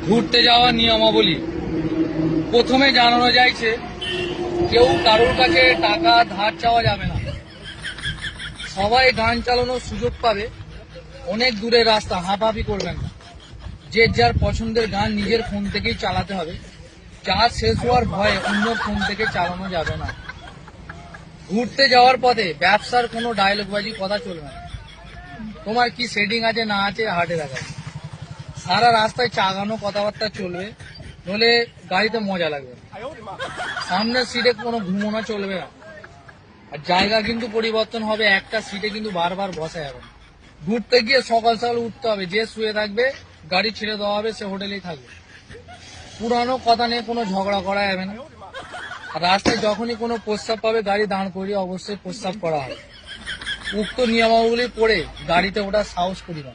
ঘুরতে যাওয়ার নিয়মাবলী। প্রথমে জানানো যাইছে কেউ কারোর কাছে টাকা ধার চাওয়া যাবে না। সবাই গান চালানোর সুযোগ পাবে। অনেক দূরের রাস্তা হাঁপাহাঁপি করবেন না। যে যার পছন্দের গান নিজের ফোন থেকেই চালাতে হবে। চার্জ শেষ হওয়ার ভয়ে অন্য ফোন থেকে চালানো যাবে না। ঘুরতে যাওয়ার পথে ব্যবসার কোনো ডায়লগবাজি কথা চলবে না। তোমার কি সেটিং আছে না আছে হাটে দেখা যাবে। সারা রাস্তায় চাগানো কথাবার্তা চলবে, নইলে গাড়িতে মজা লাগবে না। সামনের সিটে কোনো ঘুমোনো চলবে না। আর জায়গা কিন্তু পরিবর্তন হবে, একটা সিটে কিন্তু বারবার বসা যাবে না। ঘুরতে গিয়ে সকাল সকাল উঠতে হবে। যে শুয়ে থাকবে গাড়ি ছেড়ে দেওয়া হবে, সে হোটেলেই থাকবে। পুরানো কথা নিয়ে কোনো ঝগড়া করা যাবে না। আর রাস্তায় যখনই কোনো প্রস্তাব পাবে গাড়ি দাঁড় করিয়ে অবশ্যই প্রস্তাব করা হবে। উক্ত নিয়মাবলী পড়ে গাড়িতে ওঠার সাহস করি না।